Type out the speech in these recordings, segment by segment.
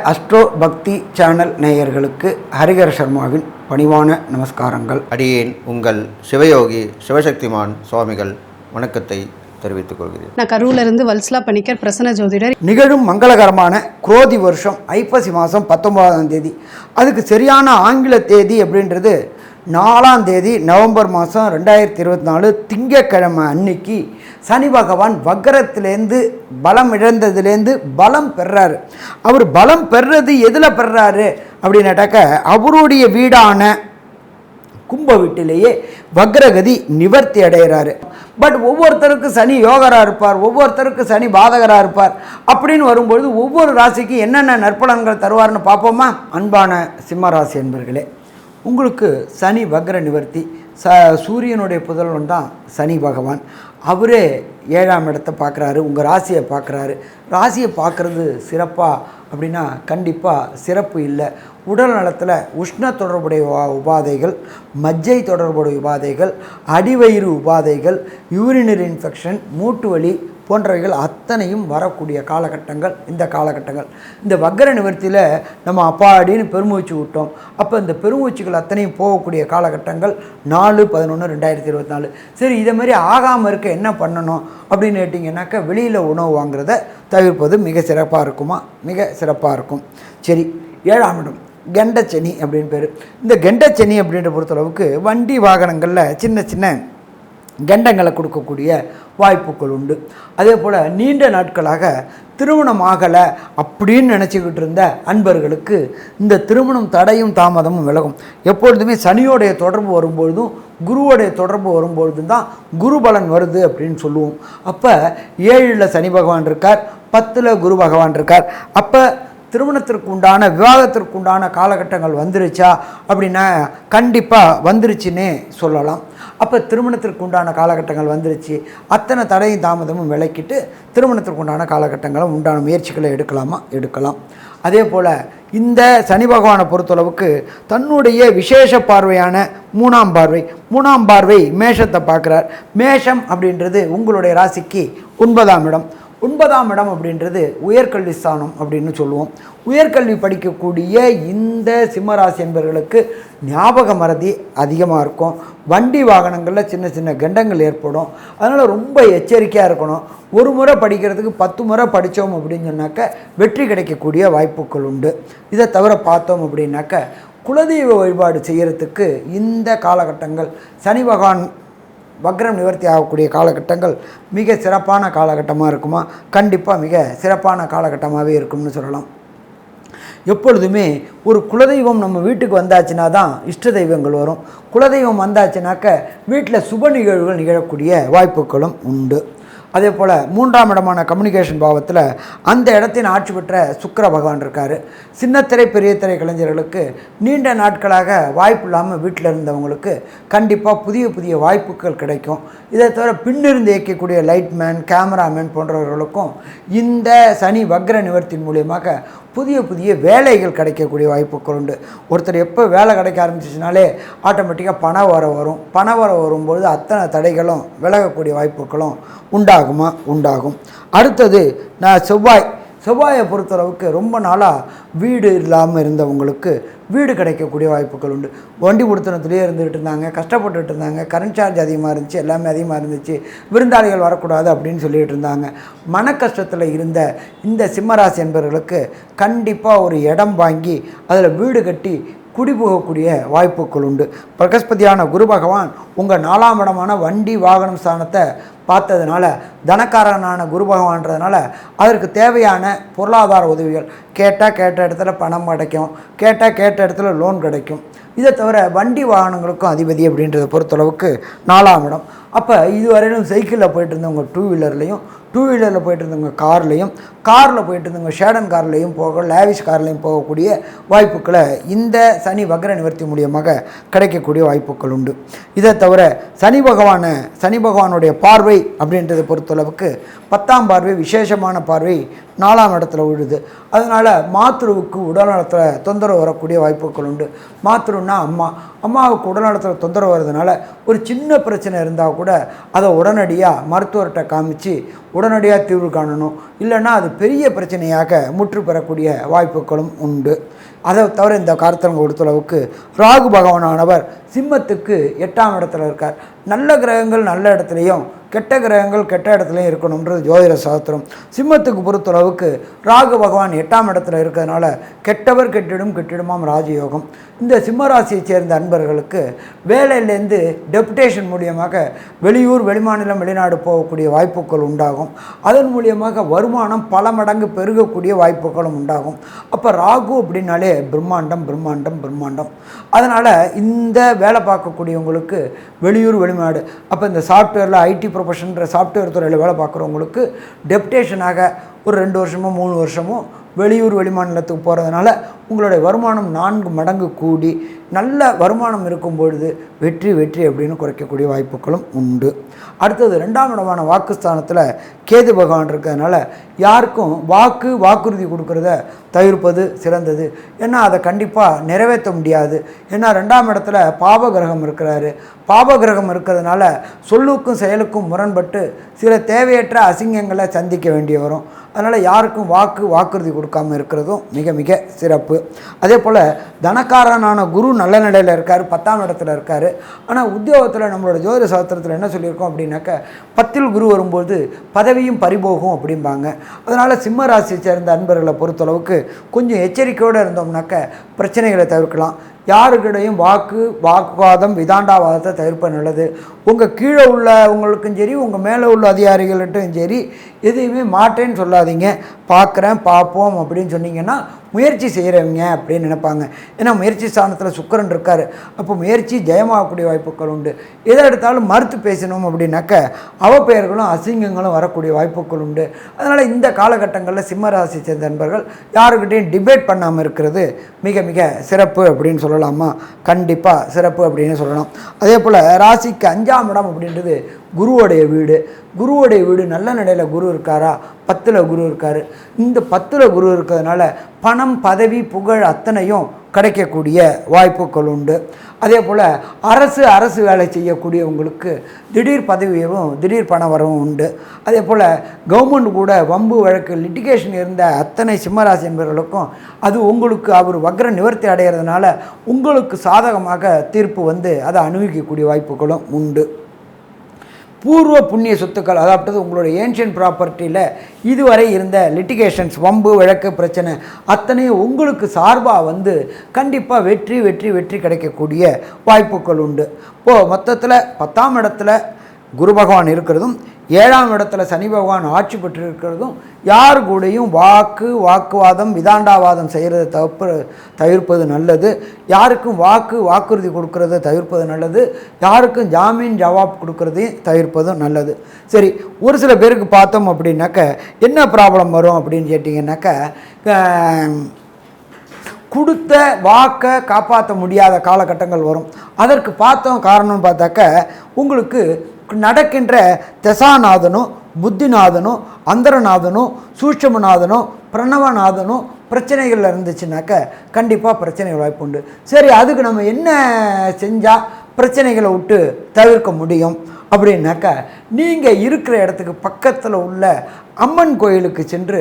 Astro பக்தி channel நேயர்களுக்கு ஹரிஹர சர்மாவின் பணிவான நமஸ்காரங்கள். அடியேன் உங்கள் சிவயோகி சிவசக்திமான் சுவாமிகள் வணக்கத்தை தெரிவித்துக் கொள்கிறேன். நான் கரூரிலிருந்து வல்சலா பணிக்கர் பிரசன்ன ஜோதிடர். நிகழும் மங்களகரமான குரோதி வருஷம் ஐப்பசி மாதம் 19ஆம் தேதி, அதுக்கு சரியான ஆங்கில தேதி அப்படின்றது 4ஆம் தேதி நவம்பர் மாதம் 2024 திங்கட்கிழமை அன்னைக்கு சனி பகவான் வக்கரத்திலேருந்து பலம் இழந்ததுலேருந்து பலம் பெறாரு. அவர் பலம் பெறது எதில் பெறாரு அப்படின்னாட்டாக்க அவருடைய வீடான கும்ப வீட்டிலேயே வக்ரகதி நிவர்த்தி அடைகிறாரு. பட் ஒவ்வொருத்தருக்கு சனி யோகராக இருப்பார், ஒவ்வொருத்தருக்கு சனி பாதகராக இருப்பார். அப்படின்னு வரும்பொழுது ஒவ்வொரு ராசிக்கு என்னென்ன நற்பலன்கள் தருவார்னு பார்ப்போமா? அன்பான சிம்மராசி என்பர்களே, உங்களுக்கு சனி வக்ர நிவர்த்தி. சூரியனுடைய புதல்வன் தான் சனி பகவான். அவரே 7ஆம் இடத்தை பார்க்குறாரு, உங்கள் ராசியை பார்க்குறாரு. ராசியை பார்க்குறது சிறப்பா அப்படின்னா கண்டிப்பாக சிறப்பு இல்லை. உடல் நலத்தில் உஷ்ண தொடர்புடைய உபாதைகள், மஜ்ஜை தொடர்புடைய உபாதைகள், அடிவயிறு உபாதைகள், யூரினரி இன்ஃபெக்ஷன், மூட்டு வலி போன்றவைகள் அத்தனையும் வரக்கூடிய காலகட்டங்கள் இந்த காலகட்டங்கள். இந்த வக்கர நிவர்த்தியில் நம்ம அப்பாடின்னு பெருமூச்சு விட்டோம். அப்போ இந்த பெருமூச்சுகள் அத்தனையும் போகக்கூடிய காலகட்டங்கள் 4/11/2024. சரி, இதை மாதிரி ஆகாமல் இருக்க என்ன பண்ணணும் அப்படின்னு கேட்டிங்கன்னாக்கா வெளியில் உணவு வாங்குறத தவிர்ப்பது மிக சிறப்பாக இருக்குமா? மிக சிறப்பாக இருக்கும். சரி, 7ஆம் இடம் கெண்டச்சனி அப்படின்னு பேர். இந்த கெண்டச்சனி அப்படின்ற பொறுத்தளவுக்கு வண்டி வாகனங்களில் சின்ன சின்ன கண்டங்களை கொடுக்கக்கூடிய வாய்ப்புகள் உண்டு. அதே போல் நீண்ட நாட்களாக திருமணம் ஆகலை அப்படின்னு நினச்சிக்கிட்டு இருந்த அன்பர்களுக்கு இந்த திருமணம் தடையும் தாமதமும் விலகும். எப்பொழுதுமே சனியோடைய தொடர்பு வரும்பொழுதும் குருவோடைய தொடர்பு வரும்பொழுதும் தான் குரு பலன் வருது அப்படின்னு சொல்லுவோம். அப்போ 7ல் சனி பகவான் இருக்கார், 10ல் குரு பகவான் இருக்கார். அப்போ திருமணத்திற்கு உண்டான விவாகத்திற்கு உண்டான காலகட்டங்கள் வந்துருச்சா அப்படின்னா கண்டிப்பாக வந்துருச்சுன்னே சொல்லலாம். அப்போ திருமணத்திற்கு உண்டான காலகட்டங்கள் வந்துருச்சு, அத்தனை தடையும் தாமதமும் விலக்கிட்டு திருமணத்திற்கு உண்டான காலகட்டங்களும் உண்டான முயற்சிகளை எடுக்கலாமா? எடுக்கலாம். அதே போல் இந்த சனி பகவானை பொறுத்தளவுக்கு தன்னுடைய விசேஷ பார்வையான 3ஆம் பார்வை மேஷத்தை பார்க்குறார். மேஷம் அப்படின்றது உங்களுடைய ராசிக்கு 9ஆம் இடம். 9ஆம் இடம் அப்படின்றது உயர்கல்வி ஸ்தானம் அப்படின்னு சொல்லுவோம். உயர்கல்வி படிக்கக்கூடிய இந்த சிம்மராசி என்பவர்களுக்கு ஞாபக மறதி அதிகமாக இருக்கும். வண்டி வாகனங்களில் சின்ன சின்ன கண்டங்கள் ஏற்படும். அதனால் ரொம்ப எச்சரிக்கையாக இருக்கணும். ஒரு முறை படிக்கிறதுக்கு 10 முறை படித்தோம் அப்படின்னு சொன்னாக்க வெற்றி கிடைக்கக்கூடிய வாய்ப்புகள் உண்டு. இதை தவிர பார்த்தோம் அப்படின்னாக்க குலதெய்வ வழிபாடு செய்கிறதுக்கு இந்த காலகட்டங்கள் சனி பகவான் வக்ரம் நிவர்த்தி ஆகக்கூடிய காலகட்டங்கள் மிக சிறப்பான காலகட்டமாக இருக்குமா? கண்டிப்பாக மிக சிறப்பான காலகட்டமாகவே இருக்கும்னு சொல்லலாம். எப்பொழுதுமே ஒரு குலதெய்வம் நம்ம வீட்டுக்கு வந்தாச்சுன்னா தான் இஷ்ட தெய்வங்கள் வரும். குலதெய்வம் வந்தாச்சுனாக்க வீட்டில் சுப நிகழ்வுகள் நிகழக்கூடிய வாய்ப்புகளும் உண்டு. அதே போல் 3ஆம் இடமான கம்யூனிகேஷன் பாவத்தில் அந்த இடத்தின் ஆட்சி பெற்ற சுக்கிர பகவான் இருக்கார். சின்னத்திரை பெரிய திரை கலைஞர்களுக்கு நீண்ட நாட்களாக வாய்ப்பு இல்லாமல் வீட்டில் இருந்தவங்களுக்கு கண்டிப்பாக புதிய புதிய வாய்ப்புகள் கிடைக்கும். இதை தவிர பின்னிருந்து இயக்கக்கூடிய லைட்மேன், கேமராமேன் போன்றவர்களுக்கும் இந்த சனி வக்ர நிவர்த்தியின் மூலியமாக புதிய புதிய வேலைகள் கிடைக்கக்கூடிய வாய்ப்புகள் உண்டு. ஒருத்தர் எப்போ வேலை கிடைக்க ஆரம்பிச்சிச்சுனாலே ஆட்டோமேட்டிக்காக பண வரும். பண வரும்பொழுது அத்தனை தடைகளும் விலகக்கூடிய வாய்ப்புகளும் உண்டாகும். அடுத்தது நான் செவ்வாயை பொறுத்தளவுக்கு ரொம்ப நாளாக வீடு இல்லாமல் இருந்தவங்களுக்கு வீடு கிடைக்கக்கூடிய வாய்ப்புகள் உண்டு. வண்டி கொடுத்தனத்துலேயே இருந்துகிட்டு இருந்தாங்க, கஷ்டப்பட்டுட்டு இருந்தாங்க, கரண்ட் சார்ஜ் அதிகமாக இருந்துச்சு, எல்லாமே அதிகமாக இருந்துச்சு, விருந்தாளிகள் வரக்கூடாது அப்படின்னு சொல்லிகிட்டு இருந்தாங்க. மன கஷ்டத்தில் இருந்த இந்த சிம்மராசி என்பவர்களுக்கு கண்டிப்பாக ஒரு இடம் வாங்கி அதில் வீடு கட்டி குடிபோகக்கூடிய வாய்ப்புகள் உண்டு. பிரகஸ்பதியான குரு பகவான் உங்கள் 4ஆம் இடமான வண்டி வாகனம் ஸ்தானத்தை பார்த்ததுனால தனக்காரனான குரு பகவான்றதுனால அதற்கு தேவையான பொருளாதார உதவிகள் கேட்ட இடத்துல பணம் கிடைக்கும், கேட்ட இடத்துல லோன் கிடைக்கும். இதை தவிர வண்டி வாகனங்களுக்கும் அதிபதி அப்படின்றத பொறுத்தளவுக்கு 4ஆம் இடம். அப்போ இதுவரையிலும் சைக்கிளில் போயிட்டு இருந்தவங்க 2 வீலர்லேயும், 2 வீலரில் போயிட்டு இருந்தவங்க கார்லேயும், காரில் போயிட்டு இருந்தவங்க ஷேடன் கார்லேயும் லேவிஷ் கார்லேயும் போகக்கூடிய வாய்ப்புகளை இந்த சனி வக்ர நிவர்த்தி மூலியமாக கிடைக்கக்கூடிய வாய்ப்புகள் உண்டு. இதை தவிர சனி பகவானுடைய பார்வை அப்படின்றத பொறுத்தளவுக்கு 10ஆம் பார்வை விசேஷமான பார்வை 4ஆம் இடத்துல விழுது. அதனால் மாத்ருவுக்கு உடல்நலத்தில் தொந்தரவு வரக்கூடிய வாய்ப்புகள் உண்டு. மாத்ருன்னா அம்மாவுக்கு உடல்நலத்தில் தொந்தரவு வர்றதுனால ஒரு சின்ன பிரச்சனை இருந்தால் கூட கூட அதை உடனடியாக மருத்துவர்கிட்ட காமிச்சு உடனடியாக தீர்வு காணணும். இல்லைன்னா அது பெரிய பிரச்சனையாக முற்று பெறக்கூடிய வாய்ப்புகளும் உண்டு. அதை தவிர இந்த காலத்தில் பொறுத்தளவுக்கு ராகு பகவானானவர் சிம்மத்துக்கு 8ஆம் இடத்துல இருக்கார். நல்ல கிரகங்கள் நல்ல இடத்துலையும் கெட்ட கிரகங்கள் கெட்ட இடத்துலையும் இருக்கணுன்றது ஜோதிட சாஸ்திரம். சிம்மத்துக்கு பொறுத்தளவுக்கு ராகு பகவான் 8ஆம் இடத்துல இருக்கிறதுனால கெட்டவர் கெட்டிடுமாம் ராஜயோகம். இந்த சிம்ம ராசியை சேர்ந்த அன்பர்களுக்கு வேலையிலேருந்து டெபுடேஷன் மூலியமாக வெளியூர் வெளிமாநிலம் வெளிநாடு போகக்கூடிய வாய்ப்புகள் உண்டாகும். அதன் மூலியமாக வருமானம் பல மடங்கு பெருகக்கூடிய வாய்ப்புகளும் உண்டாகும். அப்போ ராகு அப்படின்னாலே பிரம்மாண்டம் பிரம்மாண்டம் பிரம்மாண்டம். அதனால் இந்த வேலை பார்க்கக்கூடியவங்களுக்கு வெளியூர் வெளிநாடு, அப்போ இந்த சாஃப்ட்வேரில் ஐடி ப்ரொஃபஷன்ற சாஃப்ட்வேர் துறையில் வேலை பார்க்குறவங்களுக்கு டெபுடேஷனாக ஒரு 2 வருஷமோ 3 வருஷமோ வெளியூர் வெளிமாநிலத்துக்கு போகிறதுனால உங்களுடைய வருமானம் 4 மடங்கு கூடி நல்ல வருமானம் இருக்கும் பொழுது வெற்றி வெற்றி அப்படின்னு குறைக்கக்கூடிய வாய்ப்புகளும் உண்டு. அடுத்தது 2ஆம் இடமான வாக்குஸ்தானத்தில் கேது பகவான் இருக்கிறதுனால யாருக்கும் வாக்குறுதி கொடுக்கறத தவிர்ப்பது சிறந்தது. ஏன்னா அதை கண்டிப்பாக நிறைவேற்ற முடியாது. ஏன்னா 2ஆம் இடத்துல பாபகிரகம் இருக்கிறாரு. பாபகிரகம் இருக்கிறதுனால சொல்லுக்கும் செயலுக்கும் முரண்பட்டு சில தேவையற்ற அசிங்கங்களை சந்திக்க வேண்டிய வரும். அதனால் யாருக்கும் வாக்குறுதி கொடுக்காமல் இருக்கிறதும் மிக மிக சிறப்பு. அதே போல் தனக்காரனான குரு நல்ல நிலையில் இருக்கார், 10ஆம் இடத்துல இருக்கார். ஆனால் உத்தியோகத்தில் நம்மளோட ஜோதிட சாஸ்திரத்தில் என்ன சொல்லியிருக்கோம் அப்படின்னாக்க 10ல் குரு வரும்போது பதவியும் பறிபோகும் அப்படிம்பாங்க. அதனால் சிம்ம ராசியை சேர்ந்த அன்பர்களை பொறுத்தளவுக்கு கொஞ்சம் எச்சரிக்கையோடு இருந்தோம்னாக்க பிரச்சனைகளை தவிர்க்கலாம். யாருக்கிடையும் வாக்குவாதம் விதாண்டாவாதத்தை தவிர்ப்பது நல்லது. உங்கள் கீழே உள்ளவங்களுக்கும் சரி உங்கள் மேலே உள்ள அதிகாரிகள்கிட்டும் சரி எதையுமே மாட்டேன்னு சொல்லாதீங்க. பார்ப்போம் அப்படின்னு சொன்னீங்கன்னா முயற்சி செய்கிறவங்க அப்படின்னு நினைப்பாங்க. ஏன்னா முயற்சி ஸ்தானத்தில் சுக்கிரன் இருக்கார். அப்போ முயற்சி ஜெயமாகக்கூடிய வாய்ப்புகள் உண்டு. எதை எடுத்தாலும் மறுத்து பேசணும் அப்படின்னாக்க அவப்பெயர்களும் அசிங்கங்களும் வரக்கூடிய வாய்ப்புகள் உண்டு. அதனால் இந்த காலகட்டங்களில் சிம்மராசி சேர்ந்த நண்பர்கள் யாருக்கிட்டையும் டிபேட் பண்ணாமல் இருக்கிறது மிக மிக சிறப்பு அப்படின்னு சொல்லலாமா? கண்டிப்பாக சிறப்பு அப்படின்னு சொல்லலாம். அதே போல் ராசிக்கு 5ஆம் இடம் அப்படின்றது குருவோடைய வீடு. குருவோடைய வீடு நல்ல நிலையில் குரு இருக்காரா? 10ல் குரு இருக்கார். இந்த 10ல் குரு இருக்கிறதுனால பணம் பதவி புகழ் அத்தனையும் கிடைக்கக்கூடிய வாய்ப்புகள் உண்டு. அதே போல் அரசு வேலை செய்யக்கூடியவங்களுக்கு திடீர் பதவி உயர்வும் திடீர் பண வரவும் உண்டு. அதே போல் கவர்மெண்ட் கூட வம்பு வழக்கு லிட்டிகேஷன் இருந்த அத்தனை சிம்மராசி என்பவர்களுக்கும் அது உங்களுக்கு அவர் வக்ர நிவர்த்தி அடைகிறதுனால உங்களுக்கு சாதகமாக தீர்ப்பு வந்து அதை அனுபவிக்கக்கூடிய வாய்ப்புகளும் உண்டு. பூர்வ புண்ணிய சொத்துக்கள், அதாவது உங்களோட ஏன்ஷியன் ப்ராப்பர்ட்டியில் இதுவரை இருந்த லிட்டிகேஷன்ஸ் வம்பு வழக்கு பிரச்சனை அத்தனையும் உங்களுக்கு சார்பாக வந்து கண்டிப்பாக வெற்றி வெற்றி வெற்றி கிடைக்கக்கூடிய வாய்ப்புகள் உண்டு. இப்போது மொத்தத்தில் 10ஆம் இடத்துல குரு பகவான் இருக்கிறதும் 7ஆம் இடத்துல சனி பகவான் ஆட்சி பெற்று இருக்கிறதும் யார் கூடயும் வாக்குவாதம் விதாண்டாவாதம் செய்கிறத தவிர்ப்பது நல்லது. யாருக்கும் வாக்குறுதி கொடுக்கறத தவிர்ப்பது நல்லது. யாருக்கும் ஜாமீன் ஜவாப் கொடுக்கறதையும் தவிர்ப்பதும் நல்லது. சரி, ஒரு சில பேருக்கு பார்த்தோம் அப்படின்னாக்க என்ன ப்ராப்ளம் வரும் அப்படின்னு கேட்டிங்கன்னாக்க கொடுத்த வாக்கை காப்பாற்ற முடியாத காலகட்டங்கள் வரும். அதற்கு காரணம்னு பார்த்தாக்க உங்களுக்கு நடக்கின்ற தசாநாதனும் புத்திநாதனும் அந்தரநாதனும் சூட்சமநாதனும் பிரணவநாதனும் பிரச்சனைகள் இருந்துச்சுனாக்க கண்டிப்பாக பிரச்சனை வாய்ப்பு உண்டு. சரி, அதுக்கு நம்ம என்ன செஞ்சால் பிரச்சனைகளை விட்டு தவிர்க்க முடியும் அப்படின்னாக்கா நீங்கள் இருக்கிற இடத்துக்கு பக்கத்தில் உள்ள அம்மன் கோயிலுக்கு சென்று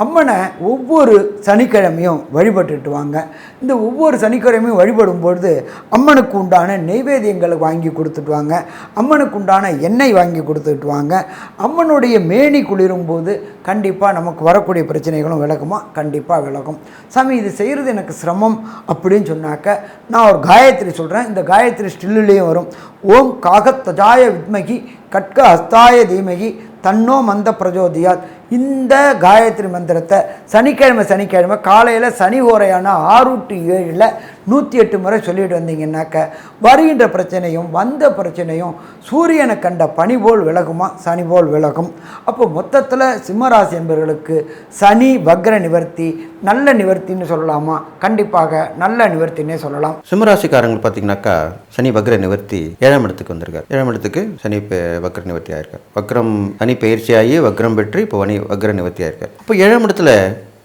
அம்மனை ஒவ்வொரு சனிக்கிழமையும் வழிபட்டுட்டு வாங்க. இந்த ஒவ்வொரு சனிக்கிழமையும் வழிபடும்பொழுது அம்மனுக்கு உண்டான நெய்வேத்தியங்களை வாங்கி கொடுத்துட்டு வாங்க. அம்மனுக்கு உண்டான எண்ணெய் வாங்கி கொடுத்துட்டு வாங்க. அம்மனுடைய மேனி குளிரும் போது கண்டிப்பாக நமக்கு வரக்கூடிய பிரச்சனைகளும் விலகுமா? கண்டிப்பாக விலகும். சாமி, இது செய்கிறது எனக்கு சிரமம் அப்படின்னு சொன்னாக்க நான் ஒரு காயத்ரி சொல்கிறேன். இந்த காயத்ரி ஸ்டில்லுலேயும் வரும். ஓம் காகத்வஜாய வித்மகி கட்க ஹஸ்தாய தீமகி தன்னோ மந்த பிரஜோதியாத். இந்த காயத்ரி மந்திரத்தை சனிக்கிழமை காலையில் சனி ஓரையான 6 to 7 108 முறை சொல்லிட்டு வந்தீங்கன்னாக்க வருகின்ற பிரச்சனையும் வந்த பிரச்சனையும் சூரியனை கண்ட பனி போல் விலகுமா? சனி போல் விலகும். அப்போ மொத்தத்தில் சிம்மராசி என்பவர்களுக்கு சனி வக்ர நிவர்த்தி நல்ல நிவர்த்தின்னு சொல்லலாமா? கண்டிப்பாக நல்ல நிவர்த்தின்னே சொல்லலாம். சிம்மராசிக்காரங்க பார்த்தீங்கன்னாக்கா சனி வக்ர நிவர்த்தி 7ஆம் இடத்துக்கு வந்திருக்கார். 7ஆம் இடத்துக்கு சனி வக்ர நிவர்த்தி ஆயிருக்கார். வக்ரம் சனி பயிற்சியாகி வக்ரம் பெற்று இப்போ வக்ர நிவர்த்தி ஆயிருக்கார். இப்போ 7ஆம் இடத்துல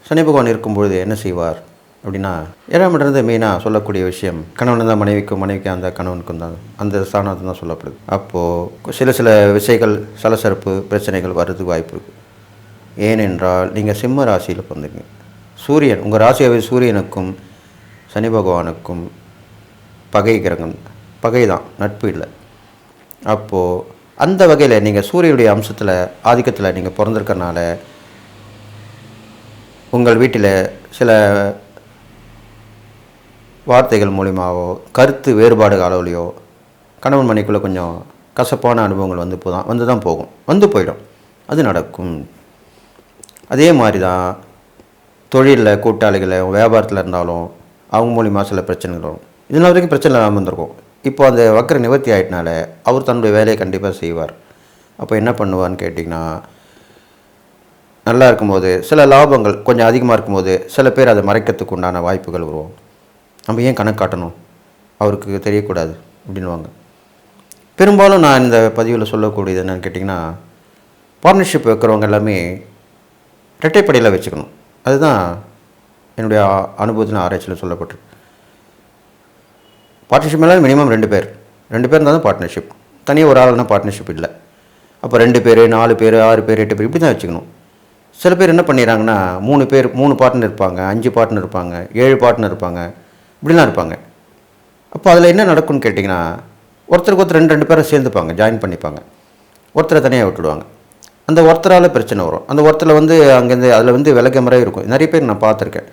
சனி பகவான் இருக்கும்பொழுது என்ன செய்வார் அப்படின்னா 7ஆம் இடம்ன்றது மெயினாக சொல்லக்கூடிய விஷயம் கணவன் தான் மனைவிக்கும், மனைவிக்கு அந்த கணவனுக்கும் தான் அந்த ஸ்தானத்தை தான் சொல்லப்படுது. அப்போது சில விஷயங்கள் சலசலப்பு பிரச்சனைகள் வர்றதுக்கு வாய்ப்பு இருக்குது. ஏனென்றால் நீங்கள் சிம்ம ராசியில் பிறந்தீங்க. சூரியன் உங்கள் ராசியாவே சூரியனுக்கும் சனி பகவானுக்கும் பகை கிரகம், பகை தான், நட்பு இல்லை. அப்போது அந்த வகையில் நீங்கள் சூரியனுடைய அம்சத்தில் ஆதிக்கத்தில் நீங்கள் பிறந்திருக்கறனால உங்கள் வீட்டில் சில வார்த்தைகள் மூலிமாவோ கருத்து வேறுபாடு அளவுலையோ கணவன் மனைக்குள்ளே கொஞ்சம் கசப்பான அனுபவங்கள் வந்து தான் போகும், வந்து போயிடும், அது நடக்கும். அதே மாதிரி தான் தொழிலில் கூட்டாளிகளை வியாபாரத்தில் இருந்தாலும் அவங்க மூலிமா சில பிரச்சனைகள் வரும். இதனால் வரைக்கும் பிரச்சனை இல்லாமல் இருந்திருக்கும். இப்போ அந்த வக்கர நிவர்த்தி ஆகிட்டனால அவர் தன்னுடைய வேலையை கண்டிப்பாக செய்வார். அப்போ என்ன பண்ணுவார்னு கேட்டிங்கன்னா, நல்லா இருக்கும்போது சில லாபங்கள் கொஞ்சம் அதிகமாக இருக்கும்போது சில பேர் அதை மறைக்கிறதுக்கு உண்டான வாய்ப்புகள் வரும். நம்ம ஏன் கணக்கு காட்டணும், அவருக்கு தெரியக்கூடாது அப்படின்வாங்க. பெரும்பாலும் நான் இந்த பதிவில் சொல்லக்கூடியது என்னென்னு கேட்டிங்கன்னா, பார்ட்னர்ஷிப் வைக்கிறவங்க எல்லாமே இரட்டைப்படையில் வச்சுக்கணும். அதுதான் என்னுடைய அனுபவத்தில் ஆராய்ச்சியில் சொல்லப்பட்டிருக்கு. பார்ட்னர்ஷிப் மேலே மினிமம் 2 பேர் இருந்தால் தான் பார்ட்னர்ஷிப். தனியாக ஒரு ஆளுனா பார்ட்னர்ஷிப் இல்லை. அப்போ 2 பேர் 4 பேர் 6 பேர் 8 பேர் இப்படி தான் வச்சுக்கணும். சில பேர் என்ன பண்ணிடுறாங்கன்னா 3 பார்ட்னர் இருப்பாங்க, 5 பார்ட்னர் இருப்பாங்க, 7 பார்ட்னர் இருப்பாங்க, இப்படிலாம் இருப்பாங்க. அப்போ அதில் என்ன நடக்கும்னு கேட்டிங்கன்னா, ஒருத்தருக்கு ஒருத்தர் 2 பேரை சேர்ந்துப்பாங்க, ஜாயின் பண்ணிப்பாங்க, ஒருத்தரை தனியாக விட்டுடுவாங்க. அந்த ஒருத்தரால் பிரச்சனை வரும். அந்த ஒருத்தரில் அங்கேருந்து அதில் விலக முறை இருக்கும். நிறைய பேர் நான் பார்த்துருக்கேன்.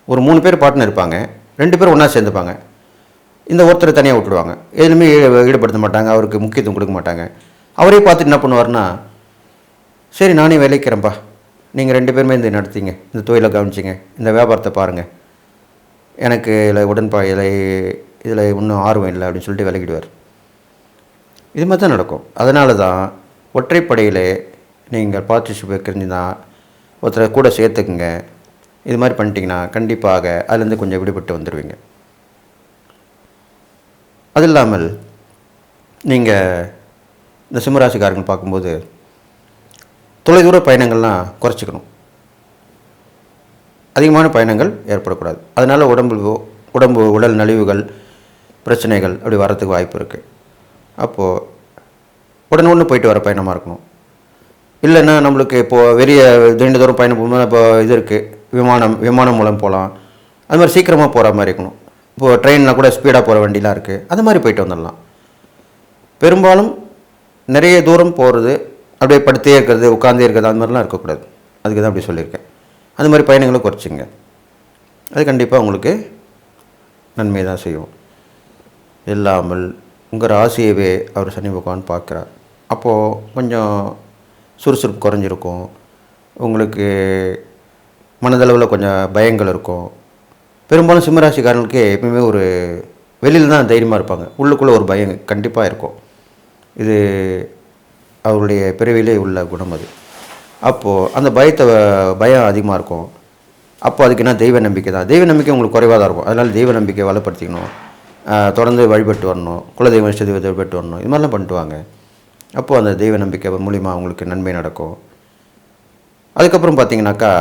ஒரு 3 பேர் பார்ட்னர் இருப்பாங்க, 2 பேர் ஒன்றா சேர்ந்துப்பாங்க, இந்த ஒருத்தரை தனியாக விட்டுடுவாங்க, எதுவுமே ஈடுபடுத்த மாட்டாங்க, அவருக்கு முக்கியத்துவம் கொடுக்க மாட்டாங்க. அவரே பார்த்துட்டு என்ன பண்ணுவார்னா, சரி நானே விளைக்கிறேன்ப்பா, நீங்கள் 2 பேருமே இந்த நடத்திங்க, இந்த தொழிலை கவனிச்சிங்க, இந்த வியாபாரத்தை பாருங்கள், எனக்கு இதில் இன்னும் ஆர்வம் இல்லை அப்படின்னு சொல்லிட்டு விலகிடுவார். இது மாதிரி தான் நடக்கும். அதனால தான் ஒற்றைப்படையில் நீங்கள் பார்ட்னர்ஷிப் வைக்கிறீங்கன்னா ஒருத்தரை கூட சேர்த்துக்குங்க. இது மாதிரி பண்ணிட்டீங்கன்னா கண்டிப்பாக அதுலேருந்து கொஞ்சம் விடுபட்டு வந்துடுவீங்க. அது இல்லாமல் நீங்கள் இந்த சிம்மராசிக்காரர்கள் பார்க்கும்போது தொலைதூர பயணங்கள்லாம் குறைச்சிக்கணும். அதிகமான பயணங்கள் ஏற்படக்கூடாது. அதனால் உடம்பு உடல் நலிவுகள் பிரச்சனைகள் அப்படி வரத்துக்கு வாய்ப்பு இருக்குது. அப்போது உடனே போயிட்டு வர பயணமாக இருக்கணும். இல்லைன்னா நம்மளுக்கு இப்போது வெளிய நீண்ட தூரம் பயணம் போகும்போது இப்போ இது இருக்குது, விமானம் மூலம் போகலாம். அது மாதிரி சீக்கிரமாக போகிற மாதிரி இருக்கணும். இப்போது ட்ரெயினில் கூட ஸ்பீடாக போகிற வண்டிலாம் இருக்குது, அது மாதிரி போயிட்டு வந்துடலாம். பெரும்பாலும் நிறைய தூரம் போகிறது, அப்படியே படுத்தே இருக்கிறது, உட்காந்தே இருக்கிறது, அது மாதிரிலாம் இருக்கக்கூடாது. அதுக்கு தான் அப்படி சொல்லியிருக்கேன். அது மாதிரி பயணங்களை குறைச்சிங்க. அது கண்டிப்பாக உங்களுக்கு நன்மை தான் செய்யும். இல்லாமல் உங்கள் ராசியவே அவர் சனி பகவான் பார்க்குறார். அப்போது கொஞ்சம் சுறுசுறுப்பு குறைஞ்சிருக்கும், உங்களுக்கு மனதளவில் கொஞ்சம் பயங்கள் இருக்கும். பெரும்பாலும் சிம்மராசிக்காரர்களுக்கு எப்பவுமே ஒரு வெளியில் தான் தைரியமாக இருப்பாங்க, உள்ளுக்குள்ளே ஒரு பயம் கண்டிப்பாக இருக்கும். இது அவருடைய பிறவிலே உள்ள குணம் அது. அப்போது அந்த பயம் அதிகமாக இருக்கும். அப்போ அதுக்கு என்ன தெய்வ நம்பிக்கை தான். தெய்வ நம்பிக்கை உங்களுக்கு குறைவாக தான் இருக்கும். அதனால் தெய்வ நம்பிக்கை வளப்படுத்திக்கணும், தொடர்ந்து வழிபட்டு வரணும், குலதெய்வம் இஷ்ட தெய்வத்தை வழிபட்டு வரணும், இது மாதிரிலாம் பண்ணிட்டு வாங்க. அப்போது அந்த தெய்வ நம்பிக்கை மூலிமா அவங்களுக்கு நன்மை நடக்கும். அதுக்கப்புறம் பார்த்தீங்கன்னாக்கா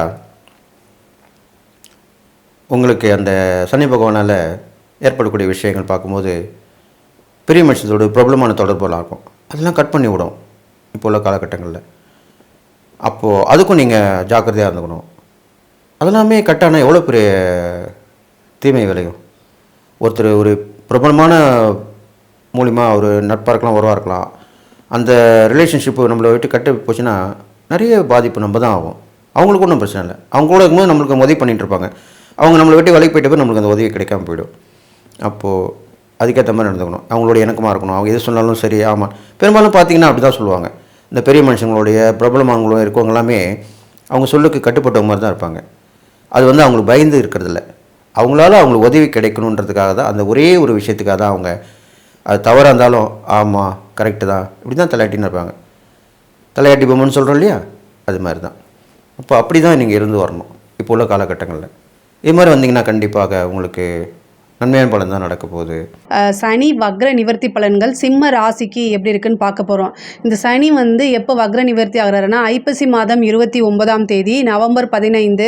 உங்களுக்கு அந்த சனி பகவானால் ஏற்படக்கூடிய விஷயங்கள் பார்க்கும்போது பெரிய மனுஷத்தோட ப்ராப்ளமான தொடர்புலாம் இருக்கும், அதெல்லாம் கட் பண்ணி விடும் இப்போ உள்ள காலகட்டங்களில். அப்போது அதுக்கும் நீங்கள் ஜாக்கிரதையாக இருந்துக்கணும். அதெல்லாமே கட்டானால் எவ்வளோ பெரிய தீமை விளையும். ஒருத்தர் ஒரு பிரபலமான மூலிமா ஒரு நட்பாக இருக்கலாம், உறவாக இருக்கலாம், அந்த ரிலேஷன்ஷிப்பு நம்மளை விட்டு கட்டு போச்சுன்னா நிறைய பாதிப்பு நம்ம தான் ஆகும். அவங்களுக்கு ஒன்றும் பிரச்சனை இல்லை, அவங்க கூட இருக்கும்போது நம்மளுக்கு உதவி பண்ணிகிட்டு இருப்பாங்க, அவங்க நம்மளை விட்டு வேலைக்கு போயிட்டு போய் நம்மளுக்கு அந்த உதவி கிடைக்காம போயிடும். அப்போது அதுக்கேற்ற மாதிரி நடந்துக்கணும். அவங்களோட இணக்கமாக இருக்கணும். அவங்க எது சொன்னாலும் சரி ஆமாம். பெரும்பாலும் பார்த்திங்கன்னா அப்படி தான் சொல்லுவாங்க. இந்த பெரிய மனுஷங்களுடைய பிரபலமானவங்களும் இருக்கவங்க எல்லாமே அவங்க சொல்லுக்கு கட்டுப்பட்டவங்க மாதிரி தான் இருப்பாங்க. அது அவங்களுக்கு பயந்து இருக்கிறதில்ல, அவங்களால அவங்களுக்கு உதவி கிடைக்கணுன்றதுக்காக தான், அந்த ஒரே ஒரு விஷயத்துக்காக தான் அவங்க அது தவறாக இருந்தாலும் ஆமாம் கரெக்டு தான் இப்படி தான் தலையாட்டின்னு இருப்பாங்க. தலையாட்டி பொம்மைன்னு சொல்கிறோம் இல்லையா, அது மாதிரி தான். அப்போ அப்படி தான் நீங்கள் இருந்து வரணும் இப்போ உள்ள காலகட்டங்களில். இது மாதிரி வந்தீங்கன்னா கண்டிப்பாக உங்களுக்கு நன்மையான பலன் தான் நடக்க போகுது. சனி வக்ர நிவர்த்தி பலன்கள் சிம்ம ராசிக்கு எப்படி இருக்குன்னு பார்க்க போகிறோம். இந்த சனி வந்து எப்போ வக்ர நிவர்த்தி ஆகிறாருன்னா ஐப்பசி மாதம் 29ஆம் தேதி நவம்பர் 15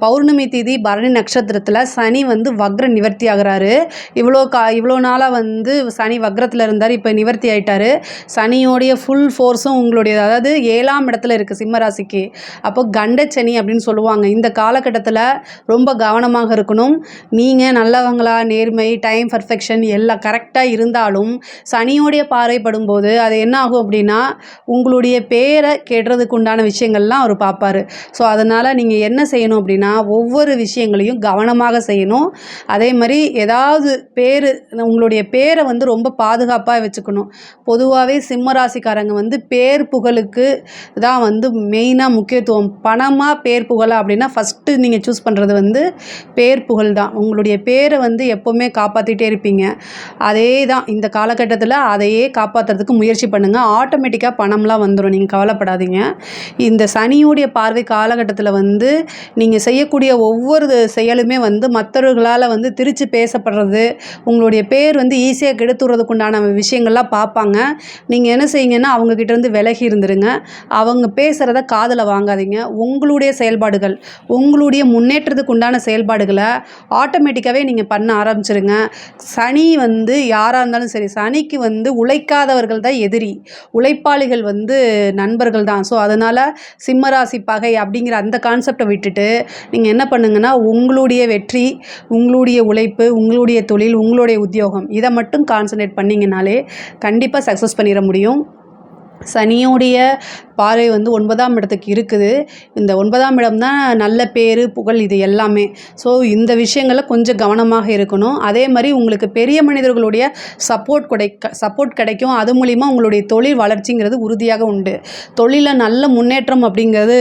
பௌர்ணமி தேதி பரணி நட்சத்திரத்தில் சனி வந்து வக்ர நிவர்த்தி ஆகிறாரு. இவ்வளோ நாளாக வந்து சனி வக்ரத்தில் இருந்தார், இப்போ நிவர்த்தி ஆயிட்டாரு. சனியோடைய ஃபுல் ஃபோர்ஸும் உங்களுடைய அதாவது 7ஆம் இடத்துல இருக்குது சிம்ம ராசிக்கு. அப்போ கண்டச்சனி அப்படின்னு சொல்லுவாங்க. இந்த காலகட்டத்தில் ரொம்ப கவனமாக இருக்கணும். நீங்கள் நல்லவங்களா நேர்மை டைம் பர்ஃபெக்ஷன் எல்லாம் கரெக்டாக இருந்தாலும் சனியோடைய பார்வைப்படும்போது அது என்ன ஆகும் அப்படின்னா உங்களுடைய பேரை கெடுறதுக்கு உண்டான விஷயங்கள்லாம் அவர் பார்ப்பார். ஸோ அதனால் நீங்கள் என்ன செய்யணும் அப்படின்னா ஒவ்வொரு விஷயங்களையும் கவனமாக செய்யணும். அதே மாதிரி ஏதாவது உங்களுடைய பேரை வந்து ரொம்ப பாதுகாப்பாக வச்சுக்கணும். பொதுவாகவே சிம்ம ராசிக்காரங்க வந்து பேர் புகழுக்கு தான் வந்து மெயினாக முக்கியத்துவம். பணமாக பேர் புகழா அப்படின்னா ஃபஸ்ட்டு நீங்கள் சூஸ் பண்ணுறது வந்து பேர் புகழ் தான். உங்களுடைய பேரை வந்து எப்போவுமே காப்பாற்றிட்டே இருப்பீங்க. அதே தான் இந்த காலகட்டத்தில் அதையே காப்பாற்றுறதுக்கு முயற்சி பண்ணுங்கள். ஆட்டோமேட்டிக்காக பணம்லாம் வந்துடும், நீங்கள் கவலைப்படாதீங்க. இந்த சனியுடைய பார்வை காலகட்டத்தில் வந்து நீங்கள் செய்யக்கூடிய ஒவ்வொரு செயலுமே வந்து மற்றவர்களால் வந்து திரித்து பேசப்படுறது, உங்களுடைய பேர் வந்து ஈஸியாக கெடுத்துறதுக்கு உண்டான விஷயங்கள்லாம் பார்ப்பாங்க. நீங்கள் என்ன செய்யுங்கன்னா அவங்கக்கிட்டேருந்து விலகி இருந்துருங்க. அவங்க பேசுகிறத காதில் வாங்காதீங்க. உங்களுடைய செயல்பாடுகள், உங்களுடைய முன்னேற்றத்துக்கு உண்டான செயல்பாடுகளை ஆட்டோமேட்டிக்காகவே நீங்கள் பண்ண ஆரம்பிச்சிருங்க. சனி வந்து யாராக இருந்தாலும் சரி, சனிக்கு வந்து உழைக்காதவர்கள் தான் எதிரி, உழைப்பாளிகள் வந்து நண்பர்கள் தான். ஸோ அதனால் சிம்மராசி பகை அப்படிங்கிற அந்த கான்செப்டை விட்டுட்டு நீங்கள் என்ன பண்ணுங்கன்னா உங்களுடைய வெற்றி, உங்களுடைய உழைப்பு, உங்களுடைய தொழில், உங்களுடைய உத்தியோகம் இதை மட்டும் கான்சன்ட்ரேட் பண்ணிங்கனாலே கண்டிப்பாக சக்ஸஸ் பண்ணிட முடியும். சனியோடைய பார்வை வந்து 9ஆம் இடத்துக்கு இருக்குது. இந்த 9ஆம் இடம் தான் நல்ல பேர் புகழ் இது எல்லாமே. ஸோ இந்த விஷயங்களில் கொஞ்சம் கவனமாக இருக்கணும். அதே மாதிரி உங்களுக்கு பெரிய மனிதர்களுடைய சப்போர்ட் கிடைக்கும். அது மூலிமா உங்களுடைய தொழில் வளர்ச்சிங்கிறது உறுதியாக உண்டு. தொழிலில் நல்ல முன்னேற்றம் அப்படிங்கிறது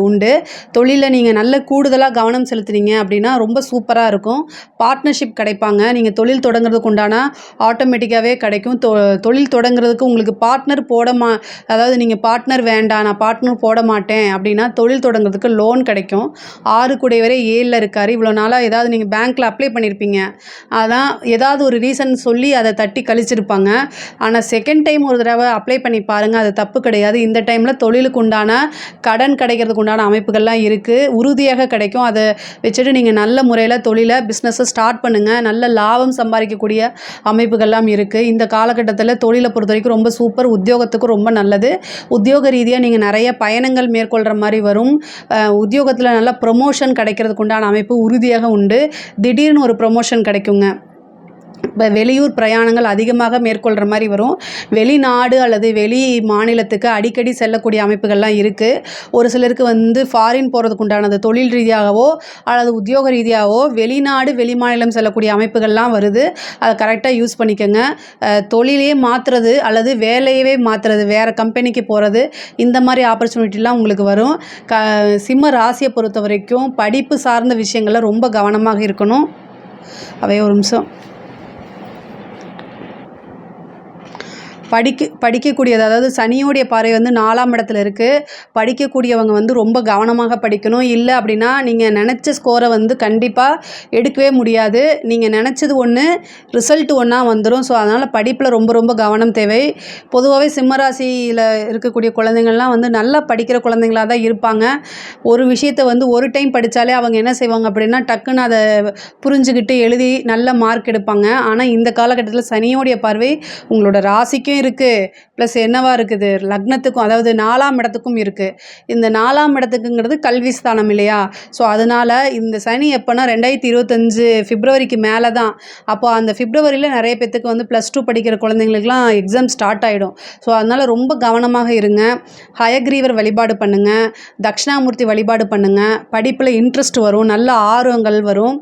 உண்டு. தொழிலில் நீங்கள் நல்ல கூடுதலாக கவனம் செலுத்துனீங்க அப்படின்னா ரொம்ப சூப்பராக இருக்கும். பார்ட்னர்ஷிப் கிடைப்பாங்க. நீங்கள் தொழில் தொடங்குறதுக்கு உண்டான ஆட்டோமேட்டிக்காகவே கிடைக்கும். தொழில் தொடங்குறதுக்கு உங்களுக்கு பார்ட்னர் அதாவது நீங்கள் பார்ட்னர் வேண்டாம், நான் பார்ட்னர் போட மாட்டேன் அப்படின்னா தொழில் தொடங்குறதுக்கு லோன் கிடைக்கும். 6 கூடையவரே 7ல் இருக்கார். இவ்வளோ நாளாக ஏதாவது நீங்கள் பேங்க்கில் அப்ளை பண்ணியிருப்பீங்க, அதான் ஏதாவது ஒரு ரீசன் சொல்லி அதை தட்டி கழிச்சிருப்பாங்க. ஆனால் செகண்ட் டைம் ஒரு தடவை அப்ளை பண்ணி பாருங்கள், அது தப்பு கிடையாது. இந்த டைமில் தொழிலுக்கு உண்டான கடன் கிடைக்கிறதுக்கு உண்டான அமைப்புகள்லாம் இருக்குது, உறுதியாக கிடைக்கும். அதை வச்சுட்டு நீங்கள் நல்ல முறையில் பிஸ்னஸை ஸ்டார்ட் பண்ணுங்கள். நல்ல லாபம் சம்பாதிக்கக்கூடிய அமைப்புகள்லாம் இருக்குது. இந்த காலகட்டத்தில் தொழிலை பொறுத்த வரைக்கும் ரொம்ப சூப்பர். உத்தியோகத்துக்கு ரொம்ப நல்லது. உத்தியோக ரீதியாக நீங்கள் நிறைய பயணங்கள் மேற்கொள்கிற மாதிரி வரும். உத்தியோகத்தில் நல்ல ப்ரொமோஷன் கிடைக்கிறதுக்கு உண்டான அமைப்பு உறுதியாக உண்டு. திடீர்னு ஒரு ப்ரொமோஷன் கிடைக்குங்க. இப்போ வெளியூர் பிரயாணங்கள் அதிகமாக மேற்கொள்கிற மாதிரி வரும். வெளிநாடு அல்லது வெளி மாநிலத்துக்கு அடிக்கடி செல்லக்கூடிய அமைப்புகள்லாம் இருக்குது. ஒரு சிலருக்கு வந்து ஃபாரின் போகிறதுக்கு உண்டானது தொழில் ரீதியாகவோ அல்லது உத்தியோக ரீதியாகவோ வெளிநாடு வெளி மாநிலம் செல்லக்கூடிய அமைப்புகள்லாம் வருது. அதை கரெக்டாக யூஸ் பண்ணிக்கோங்க. தொழிலையே மாற்றுறது அல்லது வேலையவே மாற்றுறது, வேறு கம்பெனிக்கு போகிறது, இந்த மாதிரி ஆப்பர்ச்சுனிட்டிலாம் உங்களுக்கு வரும். சிம்ம ராசியை பொறுத்த வரைக்கும் படிப்பு சார்ந்த விஷயங்களில் ரொம்ப கவனமாக இருக்கணும். அவையே ஒரு நிமிஷம். படிக்கக்கூடியது, அதாவது சனியோடைய பார்வை வந்து 4ஆம் இடத்துல இருக்குது. படிக்கக்கூடியவங்க வந்து ரொம்ப கவனமாக படிக்கணும். இல்லை அப்படின்னா நீங்கள் நினச்ச ஸ்கோரை வந்து கண்டிப்பாக எடுக்கவே முடியாது. நீங்கள் நினச்சது ஒன்று, ரிசல்ட் ஒன்றா வந்துடும். ஸோ அதனால் படிப்பில் ரொம்ப ரொம்ப கவனம் தேவை. பொதுவாகவே சிம்மராசியில் இருக்கக்கூடிய குழந்தைங்கள்லாம் வந்து நல்லா படிக்கிற குழந்தைங்களாக தான் இருப்பாங்க. ஒரு விஷயத்தை வந்து ஒரு டைம் படித்தாலே அவங்க என்ன செய்வாங்க அப்படின்னா டக்குன்னு அதை புரிஞ்சுக்கிட்டு எழுதி நல்ல மார்க் எடுப்பாங்க. ஆனால் இந்த காலகட்டத்தில் சனியோடைய பார்வை உங்களோட ராசிக்கும் இருக்குது, ப்ளஸ் என்னவா இருக்குது லக்னத்துக்கும், அதாவது 4ஆம் இடத்துக்கும் இருக்குது. இந்த 4ஆம் இடத்துக்குங்கிறது கல்வி ஸ்தானம் இல்லையா? ஸோ அதனால் இந்த சனி எப்போனா 2025 பிப்ரவரிக்கு மேலே தான். அப்போ அந்த பிப்ரவரியில் நிறைய பேத்துக்கு வந்து +2 படிக்கிற குழந்தைங்களுக்குலாம் எக்ஸாம் ஸ்டார்ட் ஆகிடும். ஸோ அதனால் ரொம்ப கவனமாக இருங்க. ஹயக்ரீவர் வழிபாடு பண்ணுங்கள், தட்சிணாமூர்த்தி வழிபாடு பண்ணுங்கள். படிப்பில் இன்ட்ரெஸ்ட் வரும், நல்ல ஆர்வங்கள் வரும்.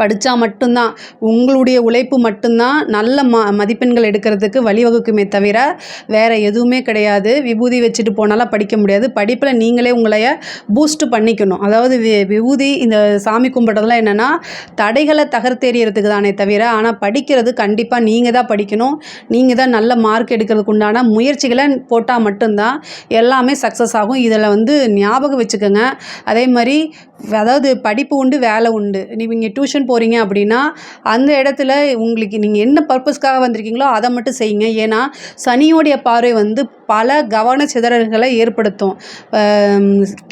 படித்தா மட்டும்தான், உங்களுடைய உழைப்பு மட்டும்தான் நல்ல மதிப்பெண்கள் எடுக்கிறதுக்கு வழிவகுக்குமே தவிர வேறு எதுவுமே கிடையாது. விபூதி வச்சுட்டு போனாலும் படிக்க முடியாது. படிப்பில் நீங்களே உங்களைய பூஸ்ட் பண்ணிக்கணும். அதாவது விபூதி இந்த சாமி கும்பிட்றதுலாம் என்னென்னா தடைகளை தகர்த்தெறியறதுக்கு தானே தவிர, ஆனால் படிக்கிறது கண்டிப்பாக நீங்கள் தான் படிக்கணும். நீங்கள் தான் நல்ல மார்க் எடுக்கிறதுக்கு உண்டான முயற்சிகளை போட்டால் மட்டும்தான் எல்லாமே சக்ஸஸ் ஆகும். இதில் வந்து ஞாபகம் வச்சுக்கோங்க. அதே மாதிரி அதாவது படிப்பு உண்டு, வேலை உண்டு. நீங்கள் டியூஷன் செய்யறேன்னு போகிறீங்க அப்படின்னா அந்த இடத்துல உங்களுக்கு நீங்கள் என்ன பர்பஸ்க்காக வந்திருக்கீங்களோ அதை மட்டும் செய்யுங்க. ஏன்னா சனியோடைய பார்வை வந்து பல கவன சிதறல்களை ஏற்படுத்தும்,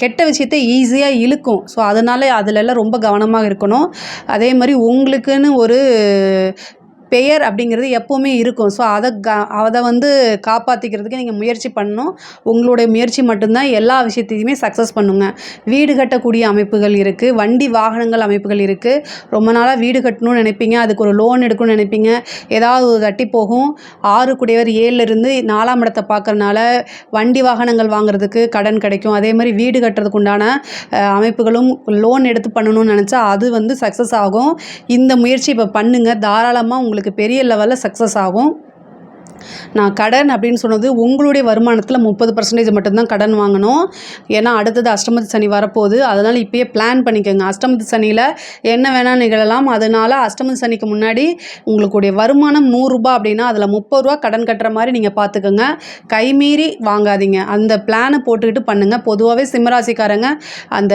கெட்ட விஷயத்தை ஈஸியாக இழுக்கும். ஸோ அதனால் அதிலெல்லாம் ரொம்ப கவனமாக இருக்கணும். அதே மாதிரி உங்களுக்குன்னு ஒரு பெயர் அப்படிங்கிறது எப்போவுமே இருக்கும். ஸோ அதை வந்து காப்பாற்றிக்கிறதுக்கு நீங்கள் முயற்சி பண்ணணும். உங்களுடைய முயற்சி மட்டும்தான் எல்லா விஷயத்தையுமே சக்ஸஸ் பண்ணுங்க. வீடு கட்டக்கூடிய அமைப்புகள் இருக்குது, வண்டி வாகனங்கள் அமைப்புகள் இருக்குது. ரொம்ப நாளாக வீடு கட்டணும்னு நினைப்பீங்க, அதுக்கு ஒரு லோன் எடுக்கணும்னு நினைப்பீங்க, ஏதாவது ஒரு தட்டி போகும். 6 குடையவர் 7லேருந்து 4ஆம் இடத்தை பார்க்கறனால வண்டி வாகனங்கள் வாங்குறதுக்கு கடன் கிடைக்கும். அதே மாதிரி வீடு கட்டுறதுக்கு உண்டான அமைப்புகளும் லோன் எடுத்து பண்ணணும்னு நினச்சா அது வந்து சக்ஸஸ் ஆகும். இந்த முயற்சி இப்போ பண்ணுங்கள், தாராளமாக உங்களுக்கு பெரிய லெவலில் சக்ஸஸ் ஆகும். நான் கடன் அப்படின்னு சொன்னது உங்களுடைய வருமானத்தில் 30% மட்டும்தான் கடன் வாங்கணும். ஏன்னா அடுத்தது அஷ்டமத்து சனி வரப்போகுது. அதனால் இப்போயே பிளான் பண்ணிக்கோங்க. அஷ்டமத்து சனியில் என்ன வேணால் நிகழலாம். அதனால் அஷ்டமத்து சனிக்கு முன்னாடி உங்களுடைய வருமானம் 100 ரூபாய் அப்படின்னா அதில் 30 ரூபா கடன் கட்டுற மாதிரி நீங்கள் பார்த்துக்கோங்க. கைமீறி வாங்காதீங்க. அந்த பிளானை போட்டுக்கிட்டு பண்ணுங்கள். பொதுவாகவே சிம்மராசிக்காரங்க அந்த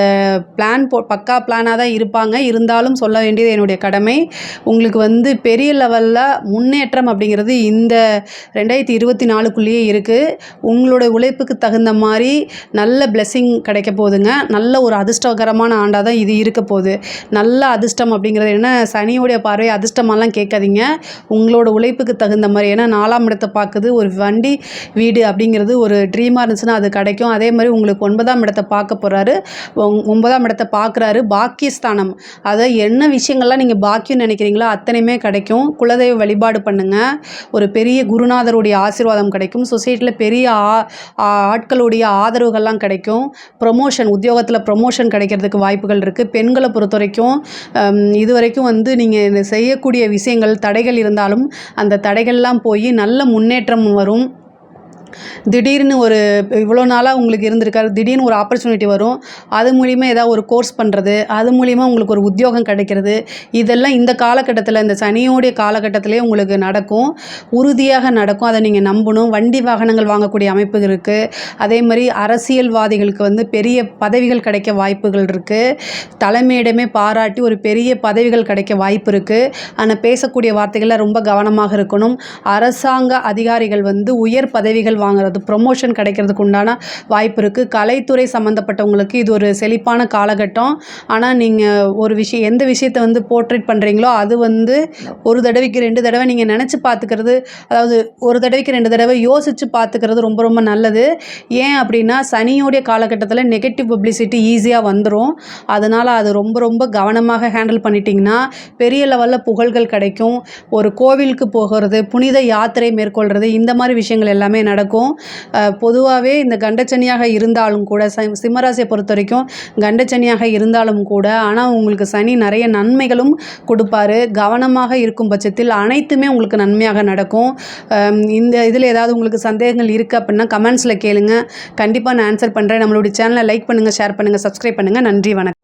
பிளான் பக்கா பிளானாக தான் இருப்பாங்க. இருந்தாலும் சொல்ல வேண்டியது என்னுடைய கடமை. உங்களுக்கு வந்து பெரிய லெவலில் முன்னேற்றம் அப்படிங்கிறது இந்த 2024க்குள்ளேயே இருக்குது. உங்களோட உழைப்புக்கு தகுந்த மாதிரி நல்ல பிளெஸ்ஸிங் கிடைக்க போகுதுங்க. நல்ல ஒரு அதிர்ஷ்டகரமான ஆண்டாக தான் இது இருக்க போகுது. நல்ல அதிர்ஷ்டம் அப்படிங்கிறது என்ன, சனியோடைய பார்வை அதிர்ஷ்டமெல்லாம் கேட்காதீங்க. உங்களோட உழைப்புக்கு தகுந்த மாதிரி, ஏன்னா 4ஆம் இடத்தை பார்க்குது. ஒரு வண்டி வீடு அப்படிங்கிறது ஒரு ட்ரீமாக இருந்துச்சுன்னா அது கிடைக்கும். அதே மாதிரி உங்களுக்கு 9ஆம் இடத்தை பார்க்க போகிறாரு. 9ஆம் இடத்தை பார்க்குறாரு. பாக்கியஸ்தானம், அதை என்ன விஷயங்கள்லாம் நீங்கள் பாக்கியம் நினைக்கிறீங்களோ அத்தனையுமே கிடைக்கும். குலதெய்வ வழிபாடு பண்ணுங்கள். ஒரு பெரிய குருநாதருடைய ஆசீர்வாதம் கிடைக்கும். சொசைட்டியில் பெரிய ஆட்களுடைய ஆதரவுகள்லாம் கிடைக்கும். ப்ரொமோஷன், உத்தியோகத்தில் ப்ரொமோஷன் கிடைக்கிறதுக்கு வாய்ப்புகள் இருக்குது. பெண்களை பொறுத்த வரைக்கும் இது வரைக்கும் வந்து நீங்கள் செய்யக்கூடிய விஷயங்கள் தடைகள் இருந்தாலும் அந்த தடைகள்லாம் போய் நல்ல முன்னேற்றம் வரும். திடீர்னு ஒரு இவ்வளோ நாளாக உங்களுக்கு இருந்திருக்காரு, திடீர்னு ஒரு ஆப்பர்ச்சுனிட்டி வரும். அது மூலிமா ஏதாவது ஒரு கோர்ஸ் பண்ணுறது, அது மூலிமா உங்களுக்கு ஒரு உத்தியோகம் கிடைக்கிறது. இதெல்லாம் இந்த காலகட்டத்தில், இந்த சனியோடைய காலகட்டத்திலே உங்களுக்கு நடக்கும். உறுதியாக நடக்கும். அதை நீங்கள் நம்பணும். வண்டி வாகனங்கள் வாங்கக்கூடிய அமைப்பு இருக்குது. அதே மாதிரி அரசியல்வாதிகளுக்கு வந்து பெரிய பதவிகள் கிடைக்க வாய்ப்புகள் இருக்குது. தலைமையிடமே பாராட்டி ஒரு பெரிய பதவிகள் கிடைக்க வாய்ப்பு இருக்குது. ஆனால் பேசக்கூடிய வார்த்தைகளில் ரொம்ப கவனமாக இருக்கணும். அரசாங்க அதிகாரிகள் வந்து உயர் பதவிகள் வாங்குறது, ப்ரொமோஷன் கிடைக்கிறதுக்கு உண்டான வாய்ப்பு இருக்குது. கலைத்துறை சம்மந்தப்பட்டவங்களுக்கு இது ஒரு செழிப்பான காலகட்டம். ஆனால் நீங்கள் ஒரு விஷயம், எந்த விஷயத்தை வந்து போர்ட்ரேட் பண்ணுறீங்களோ அது வந்து ஒரு தடவைக்கு 2 தடவை நீங்கள் நினச்சி பார்த்துக்கிறது, அதாவது ஒரு தடவைக்கு 2 தடவை யோசித்து பார்த்துக்கிறது ரொம்ப ரொம்ப நல்லது. ஏன் அப்படின்னா சனியோடைய காலகட்டத்தில் நெகட்டிவ் பப்ளிசிட்டி ஈஸியாக வந்துடும். அதனால் அது ரொம்ப ரொம்ப கவனமாக ஹேண்டில் பண்ணிட்டீங்கன்னா பெரிய லெவலில் புகழ்கள் கிடைக்கும். ஒரு கோவிலுக்கு போகிறது, புனித யாத்திரை மேற்கொள்கிறது, இந்த மாதிரி விஷயங்கள் எல்லாமே நடக்கும். பொதுவாகவே இந்த கண்டச்சனியாக இருந்தாலும் கூட, சிம்மராசியை பொறுத்த வரைக்கும் கண்டச்சனியாக இருந்தாலும் கூட, ஆனால் உங்களுக்கு சனி நிறைய நன்மைகளும் கொடுப்பாரு. கவனமாக இருக்கும் பட்சத்தில் அனைத்துமே உங்களுக்கு நன்மையாக நடக்கும். இந்த இதில் ஏதாவது உங்களுக்கு சந்தேகங்கள் இருக்குது அப்படின்னா கமெண்ட்ஸில் கேளுங்க. கண்டிப்பாக நான் ஆன்சர் பண்ணுறேன். நம்மளுடைய சேனலை லைக் பண்ணுங்கள், ஷேர் பண்ணுங்கள், சப்ஸ்கிரைப் பண்ணுங்கள். நன்றி, வணக்கம்.